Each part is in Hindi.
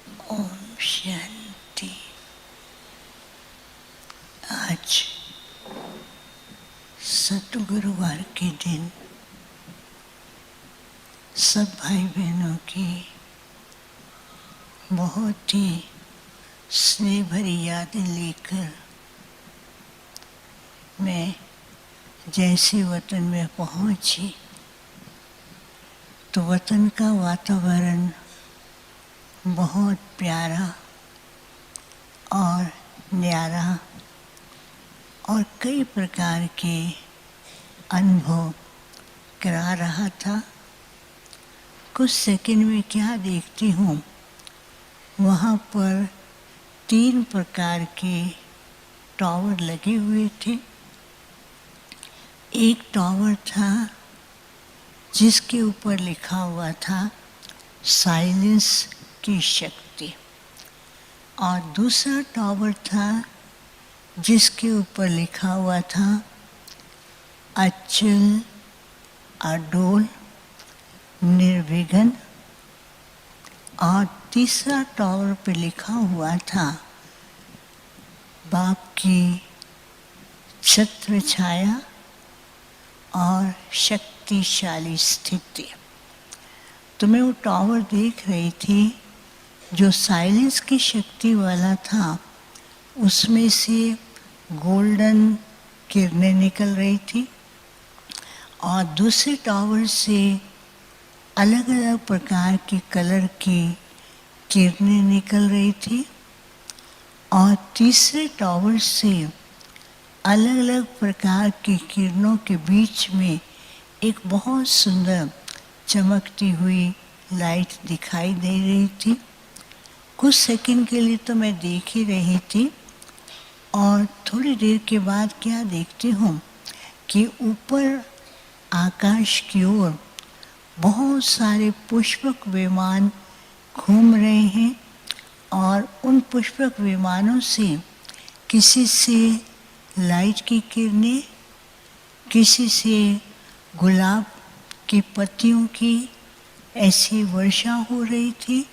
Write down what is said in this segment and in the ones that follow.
ओम शांति। आज सतगुरुवार के दिन सब भाई बहनों की बहुत ही स्नेह भरी यादें लेकर मैं जैसे वतन में पहुंची तो वतन का वातावरण बहुत प्यारा और न्यारा और कई प्रकार के अनुभव करा रहा था। कुछ सेकंड में क्या देखती हूँ, वहाँ पर 3 प्रकार के टावर लगे हुए थे। एक टावर था जिसके ऊपर लिखा हुआ था साइलेंस की शक्ति, और दूसरा टावर था जिसके ऊपर लिखा हुआ था अचल अडोल निर्विघ्न, और तीसरा टावर पे लिखा हुआ था बाप की छत्र छाया और शक्तिशाली स्थिति। तो मैं वो टावर देख रही थी जो साइलेंस की शक्ति वाला था। उसमें से गोल्डन किरणें निकल रही थी और दूसरे टावर से अलग अलग प्रकार के कलर की किरणें निकल रही थी, और तीसरे टावर से अलग अलग प्रकार की किरणों के बीच में एक बहुत सुंदर चमकती हुई लाइट दिखाई दे रही थी। कुछ सेकंड के लिए तो मैं देख ही रही थी, और थोड़ी देर के बाद क्या देखती हूँ कि ऊपर आकाश की ओर बहुत सारे पुष्पक विमान घूम रहे हैं, और उन पुष्पक विमानों से किसी से लाइट की किरणें, किसी से गुलाब की पत्तियों की ऐसी वर्षा हो रही थी,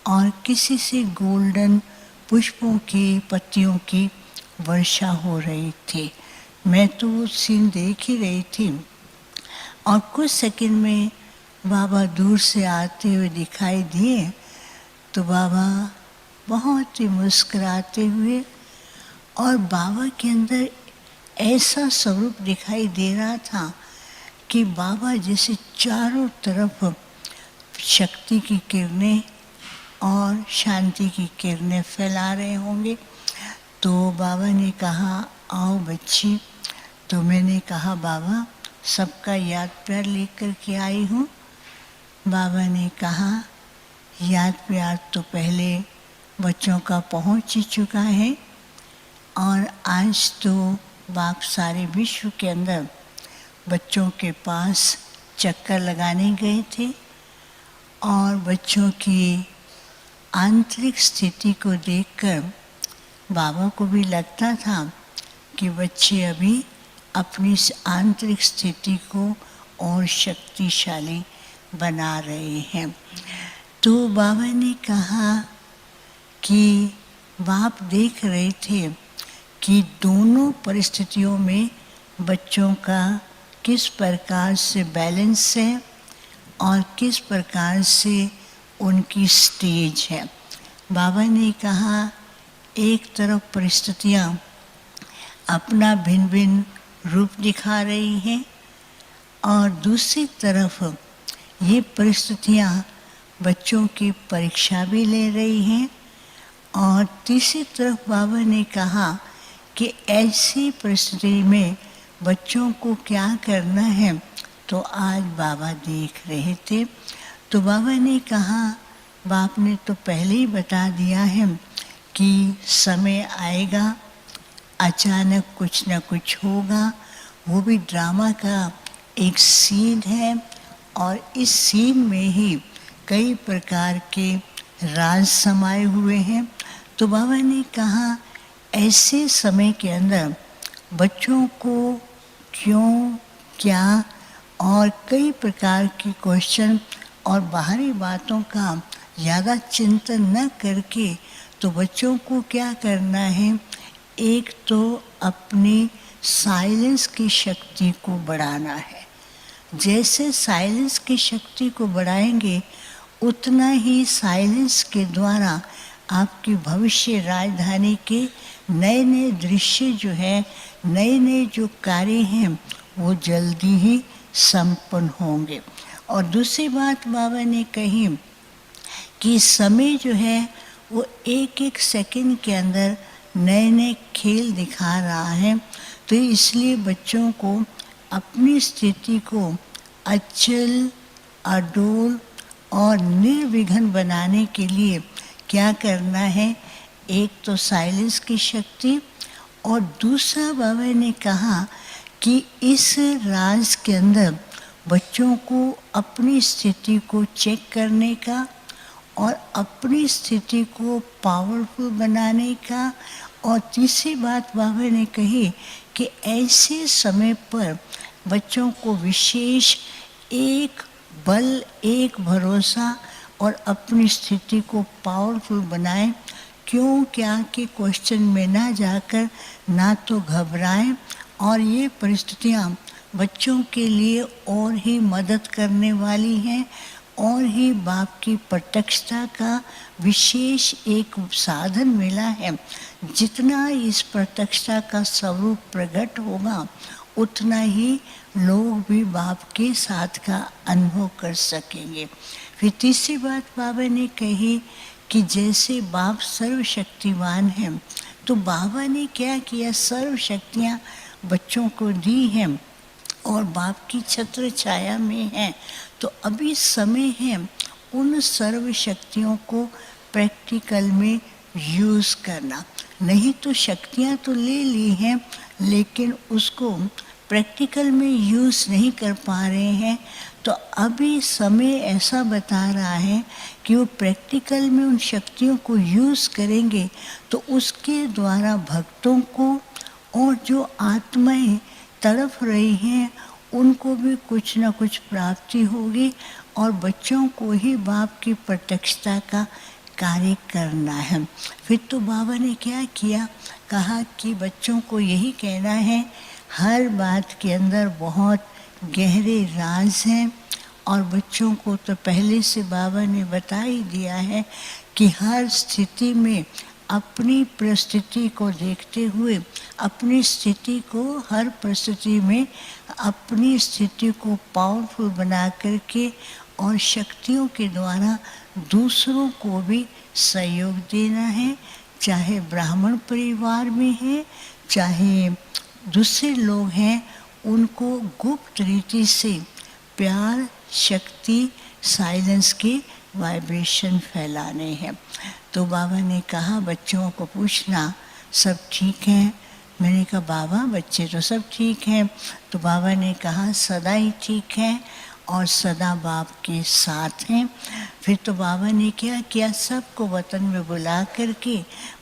और किसी से गोल्डन पुष्पों की पत्तियों की वर्षा हो रही थी। मैं तो वो सीन देख ही रही थी, और कुछ सेकंड में बाबा दूर से आते हुए दिखाई दिए। तो बाबा बहुत ही मुस्कुराते हुए, और बाबा के अंदर ऐसा स्वरूप दिखाई दे रहा था कि बाबा जैसे चारों तरफ शक्ति की किरणें और शांति की किरणें फैला रहे होंगे। तो बाबा ने कहा, आओ बच्ची। तो मैंने कहा, बाबा सबका याद प्यार लेकर के आई हूँ। बाबा ने कहा, याद प्यार तो पहले बच्चों का पहुँच ही चुका है, और आज तो बाप सारे विश्व के अंदर बच्चों के पास चक्कर लगाने गए थे, और बच्चों की आंतरिक स्थिति को देखकर बाबा को भी लगता था कि बच्चे अभी अपनी आंतरिक स्थिति को और शक्तिशाली बना रहे हैं। तो बाबा ने कहा कि बाप देख रहे थे कि दोनों परिस्थितियों में बच्चों का किस प्रकार से बैलेंस है और किस प्रकार से उनकी स्टेज है। बाबा ने कहा, एक तरफ परिस्थितियाँ अपना भिन्न भिन्न रूप दिखा रही हैं, और दूसरी तरफ ये परिस्थितियाँ बच्चों की परीक्षा भी ले रही हैं, और तीसरी तरफ बाबा ने कहा कि ऐसी परिस्थिति में बच्चों को क्या करना है। तो आज बाबा देख रहे थे। तो बाबा ने कहा, बाप ने तो पहले ही बता दिया है कि समय आएगा, अचानक कुछ न कुछ होगा। वो भी ड्रामा का एक सीन है, और इस सीन में ही कई प्रकार के राज समाये हुए हैं। तो बाबा ने कहा, ऐसे समय के अंदर बच्चों को क्यों, क्या और कई प्रकार के क्वेश्चन और बाहरी बातों का ज़्यादा चिंतन न करके तो बच्चों को क्या करना है, एक तो अपनी साइलेंस की शक्ति को बढ़ाना है। जैसे साइलेंस की शक्ति को बढ़ाएंगे उतना ही साइलेंस के द्वारा आपकी भविष्य राजधानी के नए नए दृश्य जो है, नए नए जो कार्य हैं वो जल्दी ही संपन्न होंगे। और दूसरी बात बाबा ने कही कि समय जो है वो एक एक सेकंड के अंदर नए नए खेल दिखा रहा है। तो इसलिए बच्चों को अपनी स्थिति को अचल, अडोल और निर्विघ्न बनाने के लिए क्या करना है, एक तो साइलेंस की शक्ति, और दूसरा बाबा ने कहा कि इस राज के अंदर बच्चों को अपनी स्थिति को चेक करने का और अपनी स्थिति को पावरफुल बनाने का। और तीसरी बात बाबा ने कही कि ऐसे समय पर बच्चों को विशेष एक बल, एक भरोसा और अपनी स्थिति को पावरफुल बनाएं। क्यों क्या के क्वेश्चन में ना जाकर ना तो घबराएं, और ये परिस्थितियाँ बच्चों के लिए और ही मदद करने वाली हैं, और ही बाप की प्रत्यक्षता का विशेष एक साधन मिला है। जितना इस प्रत्यक्षता का स्वरूप प्रकट होगा उतना ही लोग भी बाप के साथ का अनुभव कर सकेंगे। फिर तीसरी बात बाबा ने कही कि जैसे बाप सर्वशक्तिवान हैं, तो बाबा ने क्या किया, सर्व शक्तियाँ बच्चों को दी हैं और बाप की छत्र छाया में है। तो अभी समय है उन सर्व शक्तियों को प्रैक्टिकल में यूज़ करना। नहीं तो शक्तियाँ तो ले ली हैं लेकिन उसको प्रैक्टिकल में यूज़ नहीं कर पा रहे हैं। तो अभी समय ऐसा बता रहा है कि वो प्रैक्टिकल में उन शक्तियों को यूज़ करेंगे तो उसके द्वारा भक्तों को और जो आत्माएं तड़प रही हैं उनको भी कुछ न कुछ प्राप्ति होगी, और बच्चों को ही बाप की प्रत्यक्षता का कार्य करना है। फिर तो बाबा ने क्या किया, कहा कि बच्चों को यही कहना है, हर बात के अंदर बहुत गहरे राज हैं। और बच्चों को तो पहले से बाबा ने बता ही दिया है कि हर स्थिति में अपनी परिस्थिति को देखते हुए, अपनी स्थिति को हर परिस्थिति में अपनी स्थिति को पावरफुल बना करके और शक्तियों के द्वारा दूसरों को भी सहयोग देना है। चाहे ब्राह्मण परिवार में है, चाहे दूसरे लोग हैं, उनको गुप्त रीति से प्यार, शक्ति, साइलेंस के वाइब्रेशन फैलाने हैं। तो बाबा ने कहा बच्चों को पूछना सब ठीक है। मैंने कहा बाबा बच्चे तो सब ठीक हैं। तो बाबा ने कहा सदा ही ठीक है और सदा बाप के साथ हैं। फिर तो बाबा ने क्या किया, सबको वतन में बुला करके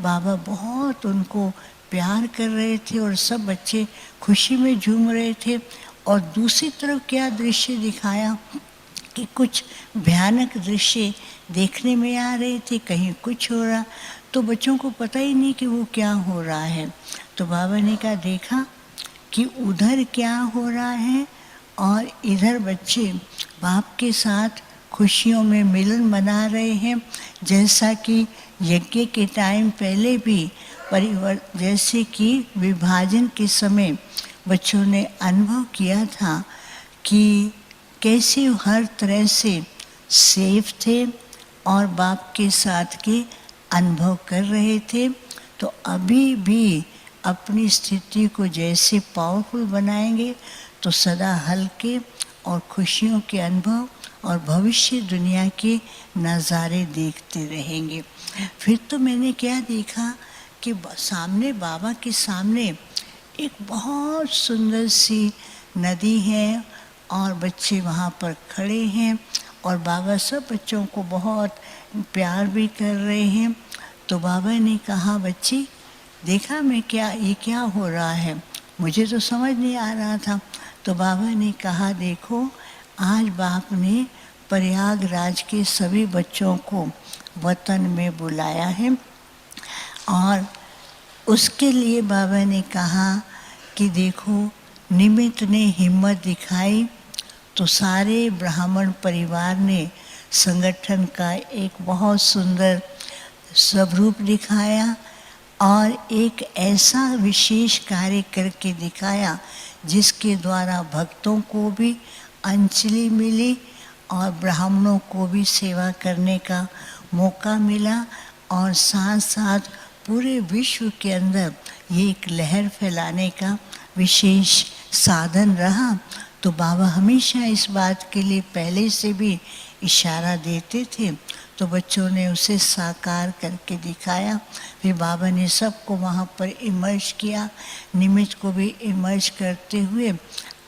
बाबा बहुत उनको प्यार कर रहे थे और सब बच्चे खुशी में झूम रहे थे। और दूसरी तरफ क्या दृश्य दिखाया कि कुछ भयानक दृश्य देखने में आ रहे थे, कहीं कुछ हो रहा, तो बच्चों को पता ही नहीं कि वो क्या हो रहा है। तो बाबा ने कहा देखा कि उधर क्या हो रहा है और इधर बच्चे बाप के साथ खुशियों में मिलन मना रहे हैं। जैसा कि यज्ञ के टाइम पहले भी जैसे कि विभाजन के समय बच्चों ने अनुभव किया था कि कैसे हर तरह से सेफ थे और बाप के साथ के अनुभव कर रहे थे। तो अभी भी अपनी स्थिति को जैसे पावरफुल बनाएंगे तो सदा हल्के और खुशियों के अनुभव और भविष्य दुनिया के नज़ारे देखते रहेंगे। फिर तो मैंने क्या देखा कि सामने बाबा के सामने एक बहुत सुंदर सी नदी है और बच्चे वहाँ पर खड़े हैं और बाबा सब बच्चों को बहुत प्यार भी कर रहे हैं। तो बाबा ने कहा बच्ची देखा मैं क्या, ये क्या हो रहा है, मुझे तो समझ नहीं आ रहा था। तो बाबा ने कहा देखो आज बाप ने प्रयागराज के सभी बच्चों को वतन में बुलाया है। और उसके लिए बाबा ने कहा कि देखो, निमित्त ने हिम्मत दिखाई तो सारे ब्राह्मण परिवार ने संगठन का एक बहुत सुंदर स्वरूप दिखाया और एक ऐसा विशेष कार्य करके दिखाया जिसके द्वारा भक्तों को भी अंजलि मिली और ब्राह्मणों को भी सेवा करने का मौका मिला और साथ साथ पूरे विश्व के अंदर ये एक लहर फैलाने का विशेष साधन रहा। तो बाबा हमेशा इस बात के लिए पहले से भी इशारा देते थे, तो बच्चों ने उसे साकार करके दिखाया। फिर बाबा ने सबको वहाँ पर इमर्ज किया, निमित्त को भी इमर्ज करते हुए,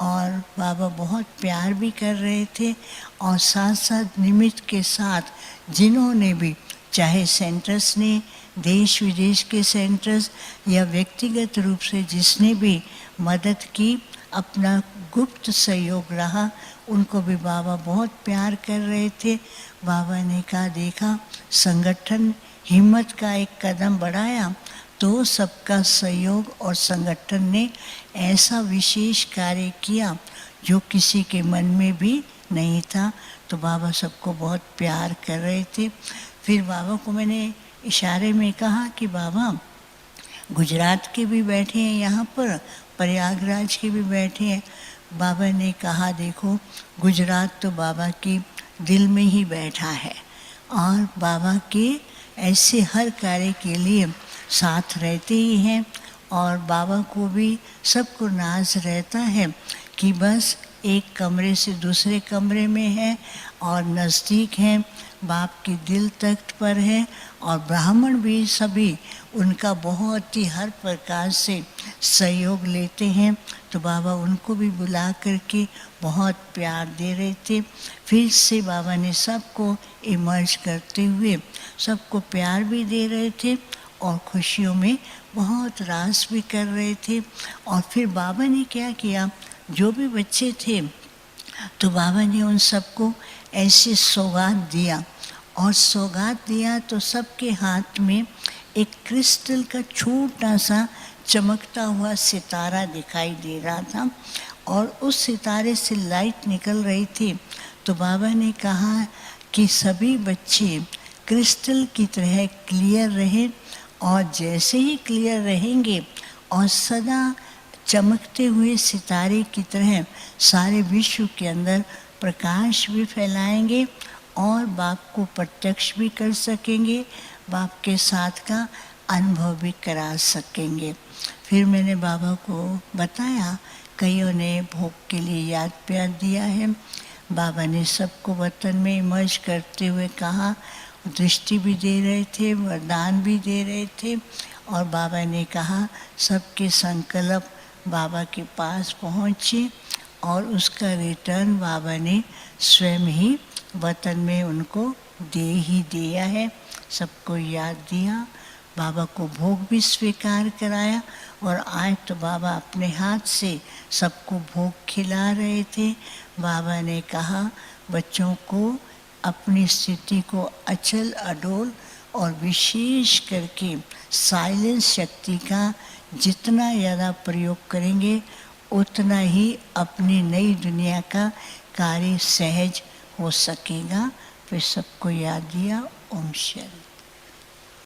और बाबा बहुत प्यार भी कर रहे थे। और साथ साथ निमित्त के साथ जिन्होंने भी, चाहे सेंटर्स ने, देश विदेश के सेंटर्स या व्यक्तिगत रूप से जिसने भी मदद की, अपना गुप्त सहयोग रहा, उनको भी बाबा बहुत प्यार कर रहे थे। बाबा ने कहा, देखा, संगठन हिम्मत का एक कदम बढ़ाया तो सबका सहयोग और संगठन ने ऐसा विशेष कार्य किया जो किसी के मन में भी नहीं था। तो बाबा सबको बहुत प्यार कर रहे थे। फिर बाबा को मैंने इशारे में कहा कि बाबा, गुजरात के भी बैठे हैं यहाँ पर, प्रयागराज के भी बैठे हैं। बाबा ने कहा, देखो, गुजरात तो बाबा के दिल में ही बैठा है और बाबा के ऐसे हर कार्य के लिए साथ रहते ही हैं। और बाबा को भी सबको नाज रहता है कि बस एक कमरे से दूसरे कमरे में है और नज़दीक हैं, बाप के दिल तख्त पर है। और ब्राह्मण भी सभी उनका बहुत ही हर प्रकार से सहयोग लेते हैं। तो बाबा उनको भी बुला करके बहुत प्यार दे रहे थे। फिर से बाबा ने सबको इमर्ज करते हुए सबको प्यार भी दे रहे थे और खुशियों में बहुत रास भी कर रहे थे। और फिर बाबा ने क्या किया, जो भी बच्चे थे तो बाबा ने उन सबको ऐसे सौगात दिया, और सौगात दिया तो सबके हाथ में एक क्रिस्टल का छोटा सा चमकता हुआ सितारा दिखाई दे रहा था और उस सितारे से लाइट निकल रही थी। तो बाबा ने कहा कि सभी बच्चे क्रिस्टल की तरह क्लियर रहें, और जैसे ही क्लियर रहेंगे और सदा चमकते हुए सितारे की तरह सारे विश्व के अंदर प्रकाश भी फैलाएंगे और बाप को प्रत्यक्ष भी कर सकेंगे, बाप के साथ का अनुभव भी करा सकेंगे। फिर मैंने बाबा को बताया, कईयों ने भोग के लिए याद प्यार दिया है। बाबा ने सबको वतन में इमर्ज करते हुए कहा, दृष्टि भी दे रहे थे, वरदान भी दे रहे थे। और बाबा ने कहा, सबके संकल्प बाबा के पास पहुँचे और उसका रिटर्न बाबा ने स्वयं ही वतन में उनको दे ही दिया है। सबको याद दिया, बाबा को भोग भी स्वीकार कराया, और आज तो बाबा अपने हाथ से सबको भोग खिला रहे थे। बाबा ने कहा, बच्चों को अपनी स्थिति को अचल अडोल और विशेष करके साइलेंस शक्ति का जितना ज़्यादा प्रयोग करेंगे उतना ही अपनी नई दुनिया का कार्य सहज हो सकेगा। फिर सबको याद दिया। ओम शांति।